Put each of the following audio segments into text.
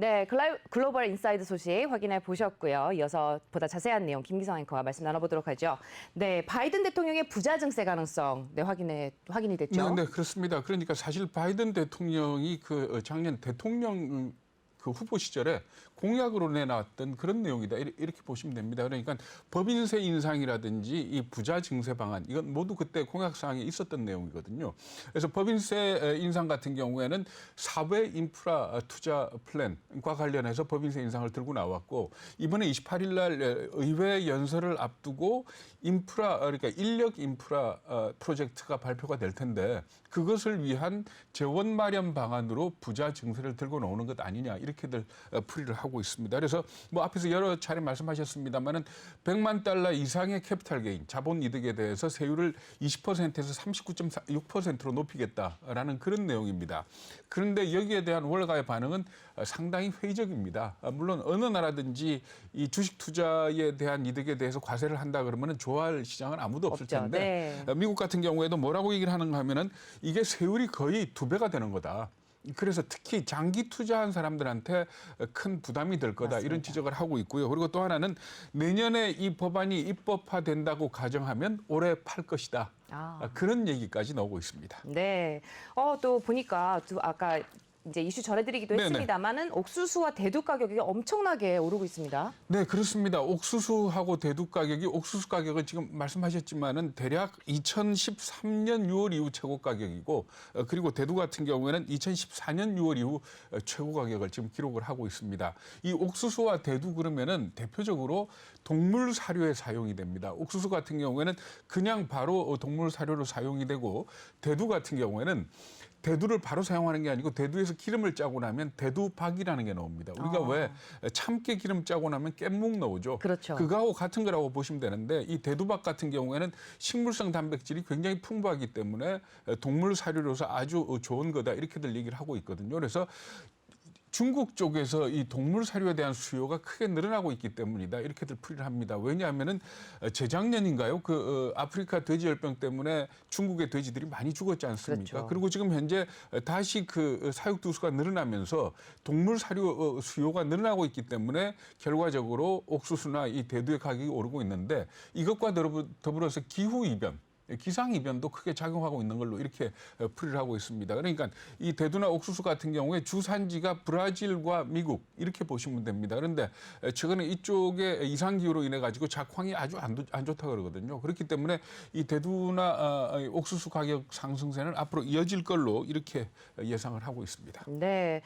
네, 글로벌 인사이드 소식 확인해 보셨고요. 이어서 보다 자세한 내용 김기성 앵커와 말씀 나눠보도록 하죠. 네, 바이든 대통령의 부자 증세 가능성 확인이 됐죠. 네, 그렇습니다. 그러니까 사실 바이든 대통령이 작년 대통령 후보 시절에 공약으로 내놨던 그런 내용이다. 이렇게 보시면 됩니다. 그러니까 법인세 인상이라든지 이 부자 증세 방안 이건 모두 그때 공약 사항에 있었던 내용이거든요. 그래서 법인세 인상 같은 경우에는 사회 인프라 투자 플랜과 관련해서 법인세 인상을 들고 나왔고 이번에 28일 날 의회 연설을 앞두고 그러니까 인력 인프라 프로젝트가 발표가 될 텐데 그것을 위한 재원 마련 방안으로 부자 증세를 들고 나오는 것 아니냐 이렇게들 풀이를 하고 있습니다. 그래서 뭐 앞에서 여러 차례 말씀하셨습니다만은 100만 달러 이상의 캐피탈 게인, 자본 이득에 대해서 세율을 20%에서 39.6%로 높이겠다라는 그런 내용입니다. 그런데 여기에 대한 월가의 반응은 상당히 회의적입니다. 물론 어느 나라든지 이 주식 투자에 대한 이득에 대해서 과세를 한다 그러면은 좋아할 시장은 아무도 없을 텐데 네. 미국 같은 경우에도 뭐라고 얘기를 하는가 하면은 이게 세율이 거의 2배가 되는 거다. 그래서 특히 장기 투자한 사람들한테 큰 부담이 될 거다. 맞습니다. 이런 지적을 하고 있고요. 그리고 또 하나는 내년에 이 법안이 입법화된다고 가정하면 올해 팔 것이다. 그런 얘기까지 나오고 있습니다. 네. 또 보니까 아까 이제 이슈 전해드리기도 네네. 했습니다만은 옥수수와 대두 가격이 엄청나게 오르고 있습니다. 네, 그렇습니다. 옥수수하고 대두 가격이 옥수수 가격은 지금 말씀하셨지만은 대략 2013년 6월 이후 최고 가격이고 그리고 대두 같은 경우에는 2014년 6월 이후 최고 가격을 지금 기록을 하고 있습니다. 이 옥수수와 대두 그러면은 대표적으로 동물 사료에 사용이 됩니다. 옥수수 같은 경우에는 그냥 바로 동물 사료로 사용이 되고 대두 같은 경우에는 대두를 바로 사용하는 게 아니고 대두에서 기름을 짜고 나면 대두박이라는 게 나옵니다. 우리가 왜 참깨 기름 짜고 나면 깻묵 나오죠. 그렇죠. 그거하고 같은 거라고 보시면 되는데 이 대두박 같은 경우에는 식물성 단백질이 굉장히 풍부하기 때문에 동물 사료로서 아주 좋은 거다 이렇게들 얘기를 하고 있거든요. 그래서 중국 쪽에서 이 동물 사료에 대한 수요가 크게 늘어나고 있기 때문이다. 이렇게들 풀이를 합니다. 왜냐하면은 재작년인가요? 아프리카 돼지열병 때문에 중국의 돼지들이 많이 죽었지 않습니까? 그렇죠. 그리고 지금 현재 다시 사육두수가 늘어나면서 동물 사료 수요가 늘어나고 있기 때문에 결과적으로 옥수수나 이 대두의 가격이 오르고 있는데 이것과 더불어서 기후이변 기상이변도 크게 작용하고 있는 걸로 이렇게 풀이를 하고 있습니다. 그러니까 이 대두나 옥수수 같은 경우에 주산지가 브라질과 미국 이렇게 보시면 됩니다. 그런데 최근에 이쪽에 이상기후로 인해 가지고 작황이 아주 안 좋다 그러거든요. 그렇기 때문에 이 대두나 옥수수 가격 상승세는 앞으로 이어질 걸로 이렇게 예상을 하고 있습니다. 네.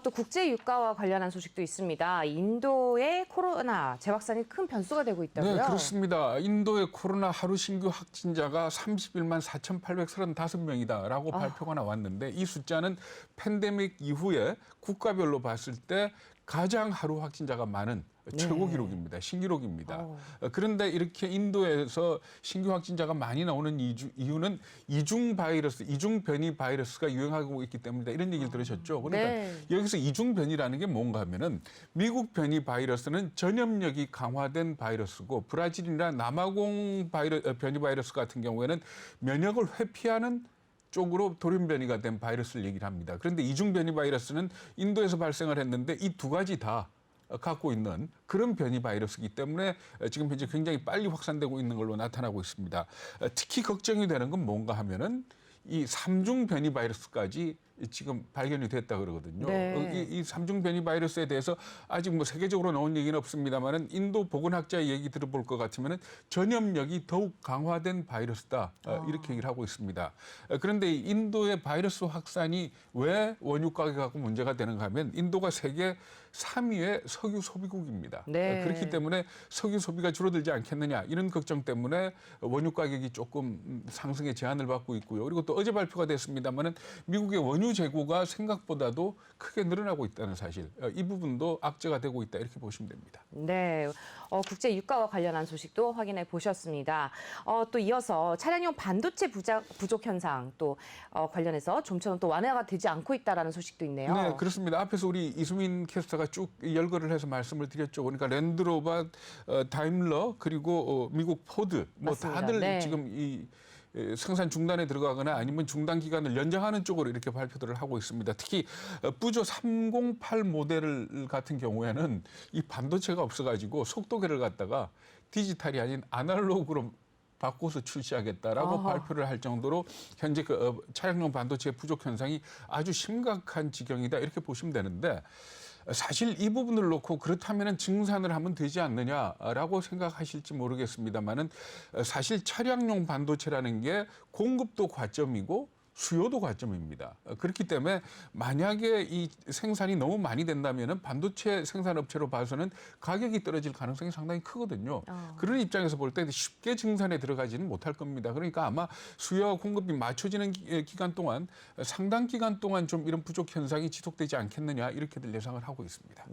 또 국제 유가와 관련한 소식도 있습니다. 인도의 코로나 재확산이 큰 변수가 되고 있다고요? 네, 그렇습니다. 인도의 코로나 하루 신규 확진자가 31만 4,835명이다라고 발표가 나왔는데 이 숫자는 팬데믹 이후에 국가별로 봤을 때 가장 하루 확진자가 많은 최고 기록입니다. 신기록입니다. 그런데 이렇게 인도에서 신규 확진자가 많이 나오는 이유는 이중 변이 바이러스가 유행하고 있기 때문이다. 이런 얘기를 들으셨죠? 그러니까 여기서 이중 변이라는 게 뭔가 하면은 미국 변이 바이러스는 전염력이 강화된 바이러스고 브라질이나 남아공 변이 바이러스 같은 경우에는 면역을 회피하는 쪽으로 돌연 변이가 된 바이러스를 얘기를 합니다. 그런데 이중 변이 바이러스는 인도에서 발생을 했는데 이 두 가지 다 갖고 있는 그런 변이 바이러스이기 때문에 지금 현재 굉장히 빨리 확산되고 있는 걸로 나타나고 있습니다. 특히 걱정이 되는 건 뭔가 하면은 이 3중 변이 바이러스까지 지금 발견이 됐다 그러거든요. 이 3중 변이 바이러스에 대해서 아직 뭐 세계적으로 나온 얘기는 없습니다만은 인도 보건학자의 얘기 들어볼 것 같으면은 전염력이 더욱 강화된 바이러스다 이렇게 얘기를 하고 있습니다. 그런데 인도의 바이러스 확산이 왜 원유 가격하고 문제가 되는가 하면 인도가 세계 3위의 석유 소비국입니다. 그렇기 때문에 석유 소비가 줄어들지 않겠느냐 이런 걱정 때문에 원유 가격이 조금 상승에 제한을 받고 있고요. 그리고 또 어제 발표가 됐습니다만은 미국의 원유 재고가 생각보다도 크게 늘어나고 있다는 사실, 이 부분도 악재가 되고 있다 이렇게 보시면 됩니다. 네, 국제 유가와 관련한 소식도 확인해 보셨습니다. 또 이어서 차량용 반도체 부족 현상 또 관련해서 좀처럼 또 완화가 되지 않고 있다라는 소식도 있네요. 네, 그렇습니다. 앞에서 우리 이수민 캐스터가 쭉 열거를 해서 말씀을 드렸죠. 그러니까 랜드로버, 다임러 그리고 미국 포드 뭐 맞습니다. 다들 지금 이 생산 중단에 들어가거나 아니면 중단 기간을 연장하는 쪽으로 이렇게 발표들을 하고 있습니다. 특히 뿌조 308 모델 같은 경우에는 이 반도체가 없어가지고 속도계를 갖다가 디지털이 아닌 아날로그로 바꿔서 출시하겠다라고 아하. 발표를 할 정도로 현재 차량용 반도체 부족 현상이 아주 심각한 지경이다 이렇게 보시면 되는데 사실 이 부분을 놓고 그렇다면 증산을 하면 되지 않느냐라고 생각하실지 모르겠습니다만은 사실 차량용 반도체라는 게 공급도 과점이고 수요도 과점입니다. 그렇기 때문에 만약에 이 생산이 너무 많이 된다면 반도체 생산업체로 봐서는 가격이 떨어질 가능성이 상당히 크거든요. 그런 입장에서 볼 때 쉽게 증산에 들어가지는 못할 겁니다. 그러니까 아마 수요와 공급이 맞춰지는 기간 동안 상당 기간 동안 좀 이런 부족 현상이 지속되지 않겠느냐 이렇게들 예상을 하고 있습니다.